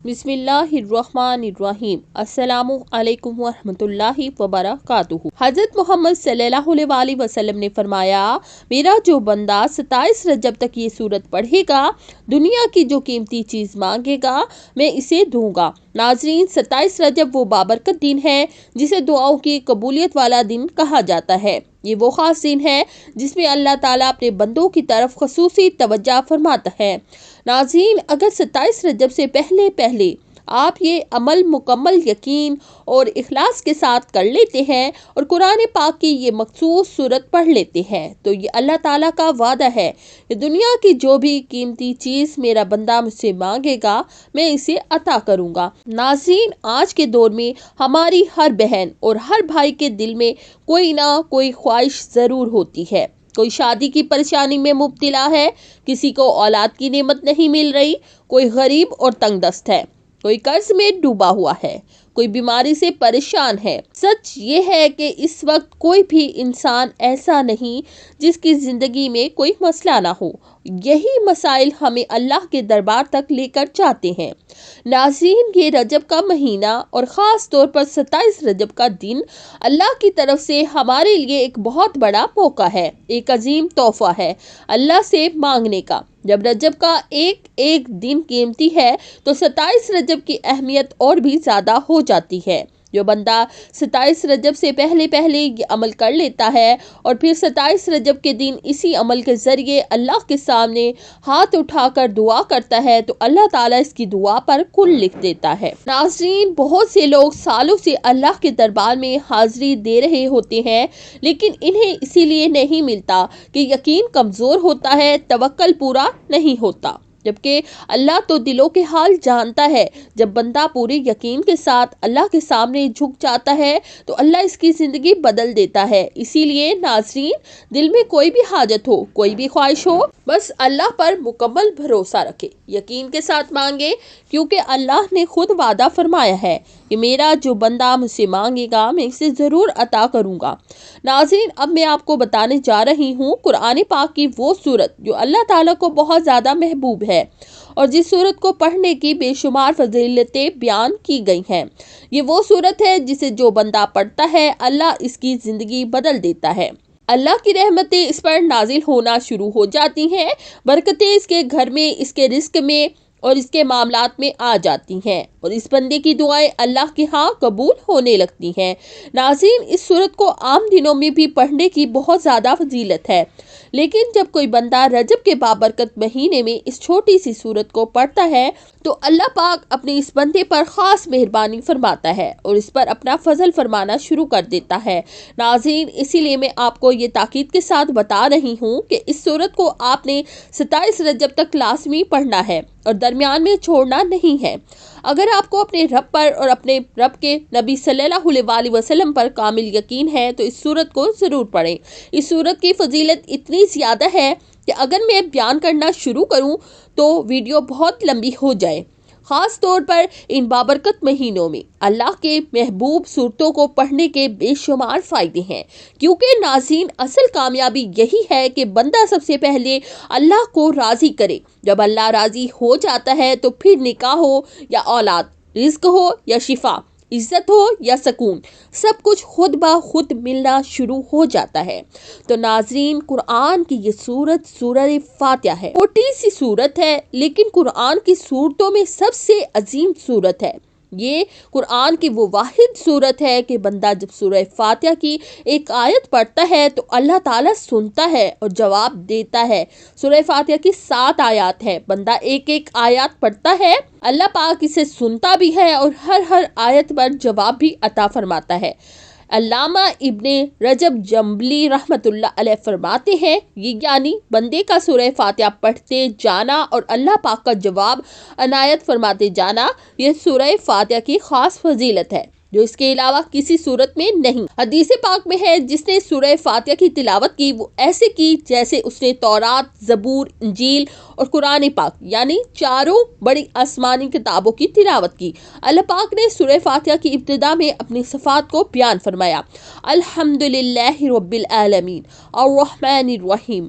بسم اللہ الرحمن الرحیم۔ السلام علیکم ورحمۃ اللہ وبرکاتہ۔ حضرت محمد صلی اللہ علیہ وسلم نے فرمایا، میرا جو بندہ 27 رجب تک یہ سورت پڑھے گا، دنیا کی جو قیمتی چیز مانگے گا میں اسے دوں گا۔ ناظرین، 27 رجب وہ بابرکت دن ہے جسے دعاؤں کی قبولیت والا دن کہا جاتا ہے۔ یہ وہ خاص دن ہے جس میں اللہ تعالیٰ اپنے بندوں کی طرف خصوصی توجہ فرماتا ہے۔ ناظرین، اگر 27 رجب سے پہلے آپ یہ عمل مکمل یقین اور اخلاص کے ساتھ کر لیتے ہیں اور قرآن پاک کی یہ مخصوص سورت پڑھ لیتے ہیں تو یہ اللہ تعالیٰ کا وعدہ ہے کہ دنیا کی جو بھی قیمتی چیز میرا بندہ مجھ سے مانگے گا میں اسے عطا کروں گا۔ ناظرین، آج کے دور میں ہماری ہر بہن اور ہر بھائی کے دل میں کوئی نہ کوئی خواہش ضرور ہوتی ہے۔ کوئی شادی کی پریشانی میں مبتلا ہے، کسی کو اولاد کی نعمت نہیں مل رہی، کوئی غریب اور تنگ دست ہے، کوئی قرض میں ڈوبا ہوا ہے، کوئی بیماری سے پریشان ہے۔ سچ یہ ہے کہ اس وقت کوئی بھی انسان ایسا نہیں جس کی زندگی میں کوئی مسئلہ نہ ہو۔ یہی مسائل ہمیں اللہ کے دربار تک لے کر جاتے ہیں۔ ناظرین، یہ رجب کا مہینہ اور خاص طور پر 27 رجب کا دن اللہ کی طرف سے ہمارے لیے ایک بہت بڑا موقع ہے، ایک عظیم تحفہ ہے اللہ سے مانگنے کا۔ جب رجب کا ایک دن قیمتی ہے تو 27 رجب کی اہمیت اور بھی زیادہ ہو جاتی ہے۔ جو بندہ 27 رجب سے پہلے یہ عمل کر لیتا ہے اور پھر 27 رجب کے دن اسی عمل کے ذریعے اللہ کے سامنے ہاتھ اٹھا کر دعا کرتا ہے تو اللہ تعالیٰ اس کی دعا پر کل لکھ دیتا ہے۔ ناظرین، بہت سے لوگ سالوں سے اللہ کے دربار میں حاضری دے رہے ہوتے ہیں لیکن انہیں اسی لیے نہیں ملتا کہ یقین کمزور ہوتا ہے، توکل پورا نہیں ہوتا، جبکہ اللہ تو دلوں کے حال جانتا ہے۔ جب بندہ پورے یقین کے ساتھ اللہ کے سامنے جھک جاتا ہے تو اللہ اس کی زندگی بدل دیتا ہے۔ اسی لیے ناظرین، دل میں کوئی بھی حاجت ہو، کوئی بھی خواہش ہو، بس اللہ پر مکمل بھروسہ رکھے، یقین کے ساتھ مانگے، کیونکہ اللہ نے خود وعدہ فرمایا ہے کہ میرا جو بندہ مجھ سے مانگے گا میں اسے ضرور عطا کروں گا۔ ناظرین، اب میں آپ کو بتانے جا رہی ہوں قرآن پاک کی وہ سورت جو اللہ تعالیٰ کو بہت زیادہ محبوب ہے اور جس سورت کو پڑھنے کی بے شمار فضیلتیں بیان کی گئی ہیں۔ یہ وہ سورت ہے جسے جو بندہ پڑھتا ہے اللہ اس کی زندگی بدل دیتا ہے۔ اللہ کی رحمتیں اس پر نازل ہونا شروع ہو جاتی ہیں، برکتیں اس کے گھر میں، اس کے رزق میں اور اس کے معاملات میں آ جاتی ہیں اور اس بندے کی دعائیں اللہ کے ہاں قبول ہونے لگتی ہیں۔ ناظرین، اس سورت کو عام دنوں میں بھی پڑھنے کی بہت زیادہ فضیلت ہے، لیکن جب کوئی بندہ رجب کے بابرکت مہینے میں اس چھوٹی سی سورت کو پڑھتا ہے تو اللہ پاک اپنے اس بندے پر خاص مہربانی فرماتا ہے اور اس پر اپنا فضل فرمانا شروع کر دیتا ہے۔ ناظرین، اسی لیے میں آپ کو یہ تاکید کے ساتھ بتا رہی ہوں کہ اس سورت کو آپ نے 27 رجب تک لازمی پڑھنا ہے اور درمیان میں چھوڑنا نہیں ہے۔ اگر آپ کو اپنے رب پر اور اپنے رب کے نبی صلی اللہ علیہ وسلم پر کامل یقین ہے تو اس سورت کو ضرور پڑھیں۔ اس سورت کی فضیلت اتنی زیادہ ہے کہ اگر میں بیان کرنا شروع کروں تو ویڈیو بہت لمبی ہو جائے۔ خاص طور پر ان بابرکت مہینوں میں اللہ کے محبوب سورتوں کو پڑھنے کے بے شمار فائدے ہیں، کیونکہ ناظرین، اصل کامیابی یہی ہے کہ بندہ سب سے پہلے اللہ کو راضی کرے۔ جب اللہ راضی ہو جاتا ہے تو پھر نکاح ہو یا اولاد، رزق ہو یا شفا، عزت ہو یا سکون، سب کچھ خود بخود ملنا شروع ہو جاتا ہے۔ تو ناظرین، قرآن کی یہ سورت سورہ فاتحہ ہے۔ چھوٹی سی سورت ہے لیکن قرآن کی سورتوں میں سب سے عظیم سورت ہے۔ یہ قرآن کی وہ واحد سورت ہے کہ بندہ جب سورہ فاتحہ کی ایک آیت پڑھتا ہے تو اللہ تعالیٰ سنتا ہے اور جواب دیتا ہے۔ سورہ فاتحہ کی 7 آیات ہیں، بندہ ایک آیات پڑھتا ہے، اللہ پاک اسے سنتا بھی ہے اور ہر آیت پر جواب بھی عطا فرماتا ہے۔ علامہ ابن رجب جنبلی رحمۃ اللہ علیہ فرماتے ہیں، یہ یعنی بندے کا سورہ فاتحہ پڑھتے جانا اور اللہ پاک کا جواب عنایت فرماتے جانا، یہ سورہ فاتحہ کی خاص فضیلت ہے جو اس کے علاوہ کسی صورت میں نہیں۔ حدیث پاک میں ہے، جس نے سورہ فاتحہ کی تلاوت کی وہ ایسے کی جیسے اس نے تورات، زبور، انجیل اور قرآن پاک یعنی چاروں بڑی آسمانی کتابوں کی تلاوت کی۔ اللہ پاک نے سورہ فاتحہ کی ابتدا میں اپنی صفات کو بیان فرمایا، الحمدللہ رب العالمین، الرحمن الرحیم،